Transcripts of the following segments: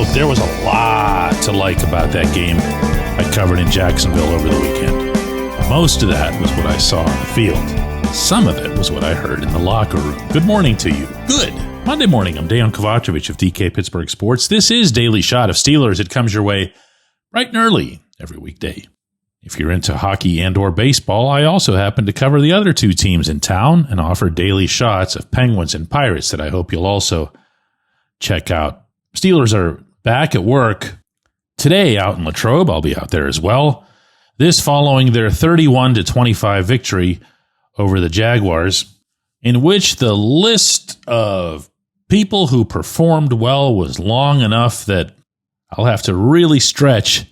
Look, there was a lot to like about that game I covered in Jacksonville over the weekend. Most of that was what I saw on the field. Some of it was what I heard in the locker room. Good morning to you. Good Monday morning. I'm Dejan Kovacevic of DK Pittsburgh Sports. This is Daily Shot of Steelers. It comes your way bright and early every weekday. If you're into hockey and or baseball, I also happen to cover the other two teams in town and offer daily shots of Penguins and Pirates that I hope you'll also check out. Steelers are back at work today out in Latrobe. I'll be out there as well. This following their 31-25 victory over the Jaguars, in which the list of people who performed well was long enough that I'll have to really stretch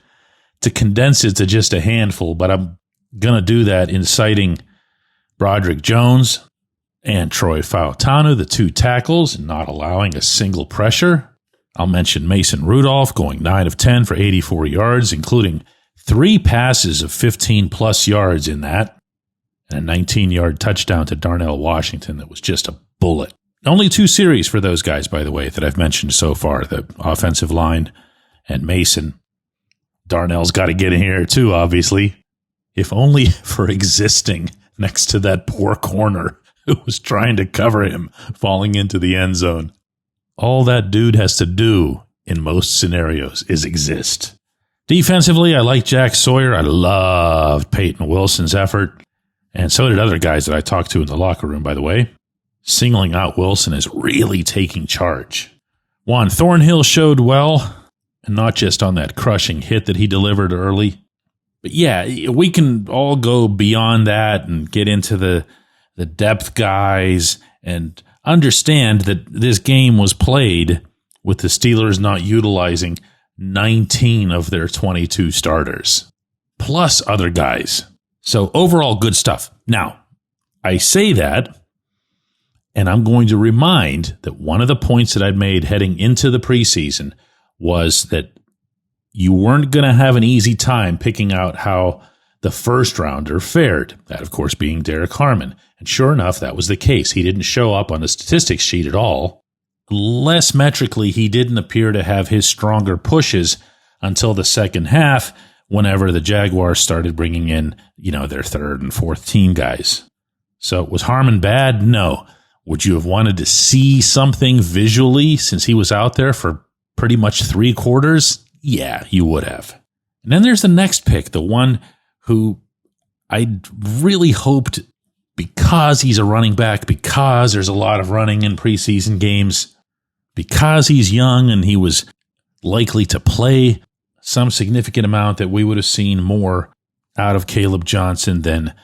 to condense it to just a handful, but I'm going to do that in citing Broderick Jones and Troy Fautanu, the two tackles, not allowing a single pressure. I'll mention Mason Rudolph going 9 of 10 for 84 yards, including 3 passes of 15-plus yards in that, and a 19-yard touchdown to Darnell Washington that was just a bullet. Only 2 series for those guys, by the way, that I've mentioned so far, the offensive line and Mason. Darnell's got to get in here too, obviously, if only for existing next to that poor corner who was trying to cover him falling into the end zone. All that dude has to do in most scenarios is exist. Defensively, I like Jack Sawyer. I loved Peyton Wilson's effort, and so did other guys that I talked to in the locker room, by the way. Singling out Wilson is really taking charge. Juan Thornhill showed well, and not just on that crushing hit that he delivered early. But yeah, we can all go beyond that and get into the depth guys and understand that this game was played with the Steelers not utilizing 19 of their 22 starters, plus other guys. So overall, good stuff. Now, I say that, and I'm going to remind that one of the points that I'd made heading into the preseason was that you weren't going to have an easy time picking out how the first rounder fared, that of course being Derek Harmon. And sure enough, that was the case. He didn't show up on the statistics sheet at all. Less metrically, he didn't appear to have his stronger pushes until the second half, whenever the Jaguars started bringing in, their third and fourth team guys. So was Harmon bad? No. Would you have wanted to see something visually since he was out there for pretty much 3 quarters? Yeah, you would have. And then there's the next pick, the one who I really hoped, because he's a running back, because there's a lot of running in preseason games, because he's young and he was likely to play some significant amount, that we would have seen more out of Kaleb Johnson than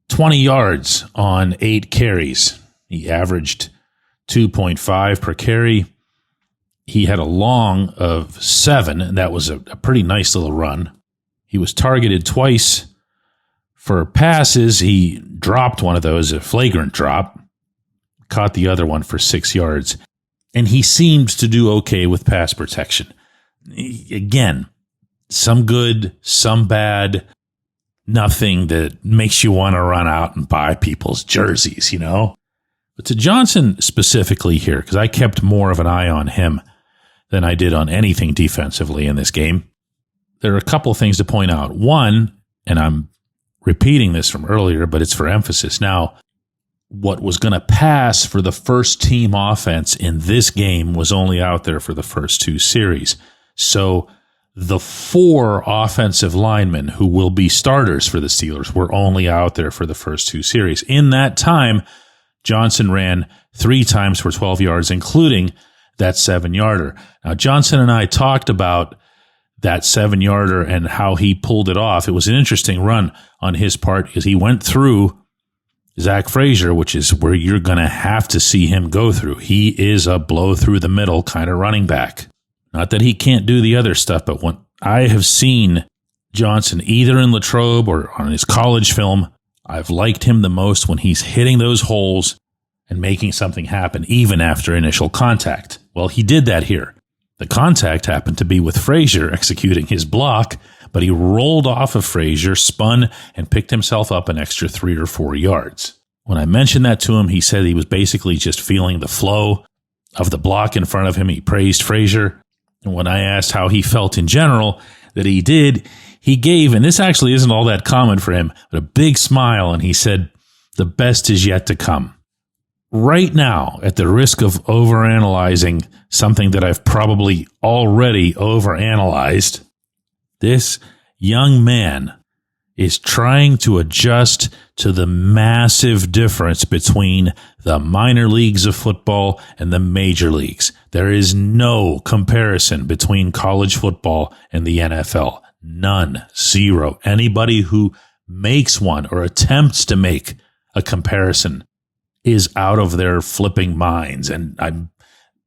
20 yards on 8 carries. He averaged 2.5 per carry. He had a long of 7, and that was a pretty nice little run. He was targeted twice for passes. He dropped one of those, a flagrant drop, caught the other one for 6 yards, and he seemed to do okay with pass protection. Again, some good, some bad, nothing that makes you want to run out and buy people's jerseys, But to Johnson specifically here, because I kept more of an eye on him than I did on anything defensively in this game, there are a couple of things to point out. One, and I'm repeating this from earlier, but it's for emphasis now, what was going to pass for the first team offense in this game was only out there for the first 2 series. So the 4 offensive linemen who will be starters for the Steelers were only out there for the first 2 series. In that time, Johnson ran 3 times for 12 yards, including that 7-yarder. Now, Johnson and I talked about that 7-yarder and how he pulled it off. It was an interesting run on his part because he went through Zach Frazier, which is where you're going to have to see him go through. He is a blow-through-the-middle kind of running back. Not that he can't do the other stuff, but when I have seen Johnson either in Latrobe or on his college film, I've liked him the most when he's hitting those holes and making something happen even after initial contact. Well, he did that here. The contact happened to be with Frazier executing his block, but he rolled off of Frazier, spun, and picked himself up an extra 3 or 4 yards. When I mentioned that to him, he said he was basically just feeling the flow of the block in front of him. He praised Frazier. And when I asked how he felt in general, that he gave, and this actually isn't all that common for him, but a big smile, and he said, the best is yet to come. Right now, at the risk of overanalyzing something that I've probably already overanalyzed, this young man is trying to adjust to the massive difference between the minor leagues of football and the major leagues. There is no comparison between college football and the NFL. None. Zero. Anybody who makes one or attempts to make a comparison is out of their flipping minds. And I'm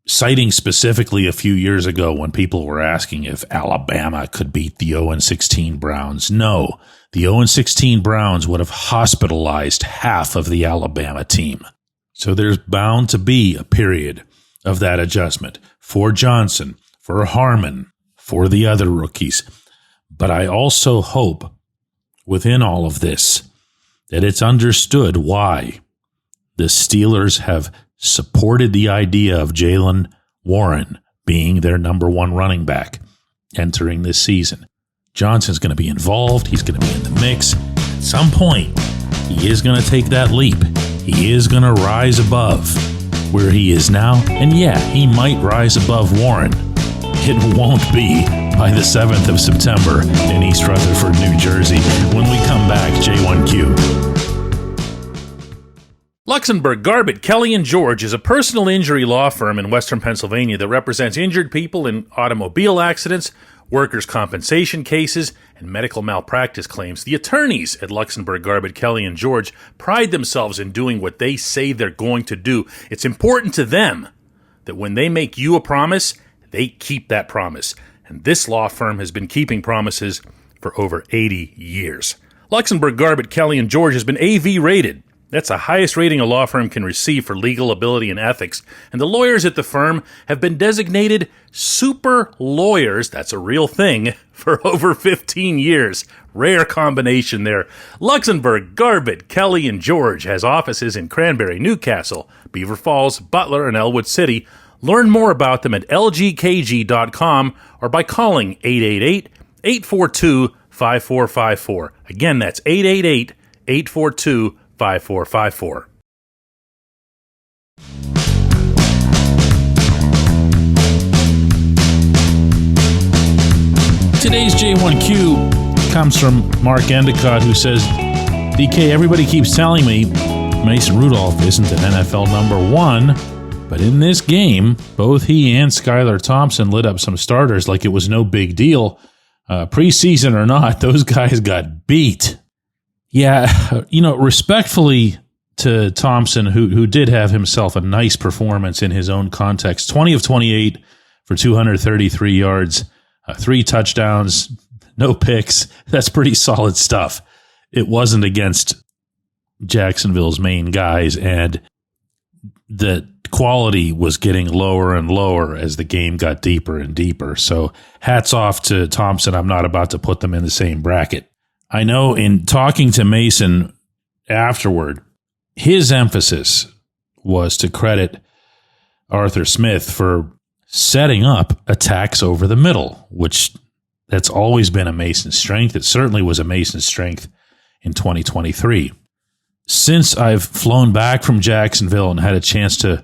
citing specifically a few years ago when people were asking if Alabama could beat the 0-16 Browns. No, the 0-16 Browns would have hospitalized half of the Alabama team. So there's bound to be a period of that adjustment for Johnson, for Harmon, for the other rookies. But I also hope within all of this that it's understood why the Steelers have supported the idea of Jaylen Warren being their number one running back entering this season. Johnson's going to be involved. He's going to be in the mix. At some point, he is going to take that leap. He is going to rise above where he is now. And yeah, he might rise above Warren. It won't be by the 7th of September in East Rutherford, New Jersey. When we come back, J1Q. Luxembourg, Garbett, Kelly & George is a personal injury law firm in Western Pennsylvania that represents injured people in automobile accidents, workers' compensation cases, and medical malpractice claims. The attorneys at Luxembourg, Garbett, Kelly & George pride themselves in doing what they say they're going to do. It's important to them that when they make you a promise, they keep that promise. And this law firm has been keeping promises for over 80 years. Luxembourg, Garbett, Kelly & George has been AV rated. That's the highest rating a law firm can receive for legal ability and ethics. And the lawyers at the firm have been designated super lawyers, that's a real thing, for over 15 years. Rare combination there. Luxembourg, Garbett, Kelly & George has offices in Cranberry, Newcastle, Beaver Falls, Butler, and Elwood City. Learn more about them at lgkg.com or by calling 888-842-5454. Again, that's 888-842-5454. Today's J1Q comes from Mark Endicott, who says, DK, everybody keeps telling me Mason Rudolph isn't an NFL number one, but in this game, both he and Skylar Thompson lit up some starters like it was no big deal. Preseason or not, those guys got beat. Yeah, respectfully to Thompson, who did have himself a nice performance in his own context, 20 of 28 for 233 yards, 3 touchdowns, no picks. That's pretty solid stuff. It wasn't against Jacksonville's main guys, and the quality was getting lower and lower as the game got deeper and deeper. So hats off to Thompson. I'm not about to put them in the same bracket. I know in talking to Mason afterward, his emphasis was to credit Arthur Smith for setting up attacks over the middle, which that's always been a Mason strength. It certainly was a Mason strength in 2023. Since I've flown back from Jacksonville and had a chance to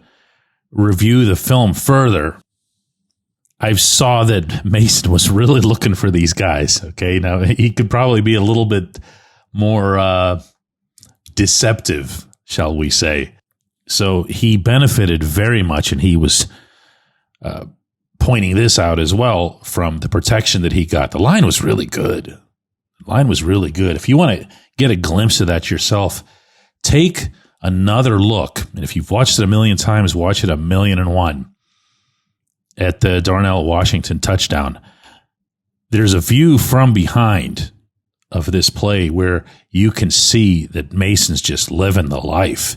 review the film further, I saw that Mason was really looking for these guys. Okay, now he could probably be a little bit more deceptive, shall we say. So he benefited very much, and he was pointing this out as well from the protection that he got. The line was really good. The line was really good. If you want to get a glimpse of that yourself, take another look. And if you've watched it a million times, watch it 1,000,001. At the Darnell Washington touchdown, there's a view from behind of this play where you can see that Mason's just living the life.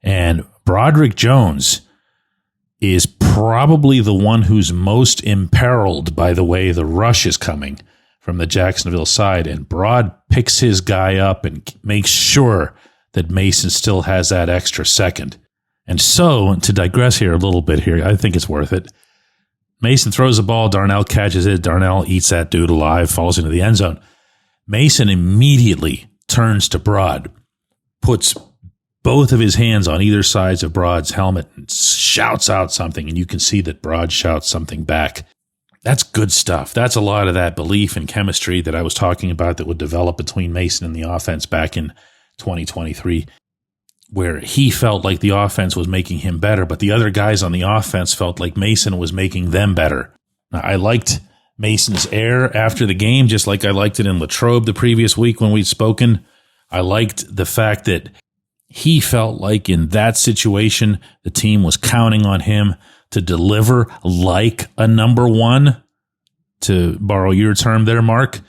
And Broderick Jones is probably the one who's most imperiled by the way the rush is coming from the Jacksonville side. And Brod picks his guy up and makes sure that Mason still has that extra second. And so, to digress here a little bit here, I think it's worth it. Mason throws the ball. Darnell catches it. Darnell eats that dude alive, falls into the end zone. Mason immediately turns to Broad, puts both of his hands on either sides of Broad's helmet and shouts out something, and you can see that Broad shouts something back. That's good stuff. That's a lot of that belief and chemistry that I was talking about that would develop between Mason and the offense back in 2023, where he felt like the offense was making him better, but the other guys on the offense felt like Mason was making them better. Now, I liked Mason's air after the game, just like I liked it in Latrobe the previous week when we'd spoken. I liked the fact that he felt like in that situation, the team was counting on him to deliver like a number one, to borrow your term there, Mark,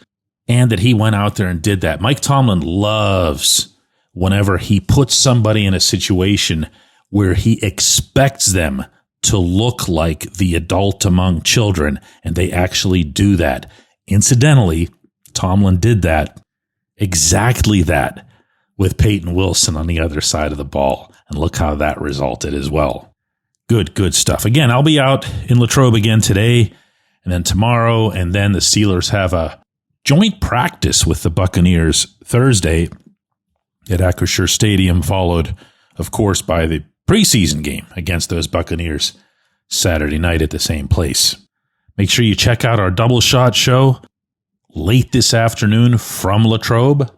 and that he went out there and did that. Mike Tomlin loves whenever he puts somebody in a situation where he expects them to look like the adult among children, and they actually do that. Incidentally, Tomlin did that, exactly that, with Peyton Wilson on the other side of the ball, and look how that resulted as well. Good stuff. Again, I'll be out in Latrobe again today and then tomorrow, and then the Steelers have a joint practice with the Buccaneers Thursday at Acrisure Stadium, followed, of course, by the preseason game against those Buccaneers Saturday night at the same place. Make sure you check out our Double Shot show late this afternoon from Latrobe,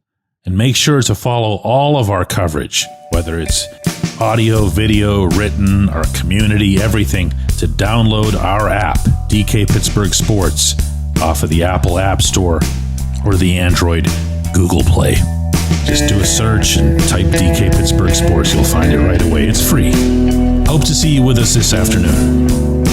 and make sure to follow all of our coverage, whether it's audio, video, written, our community, everything, to download our app, DK Pittsburgh Sports, off of the Apple App Store or the Android Google Play. Just do a search and type DK Pittsburgh Sports. You'll find it right away. It's free. Hope to see you with us this afternoon.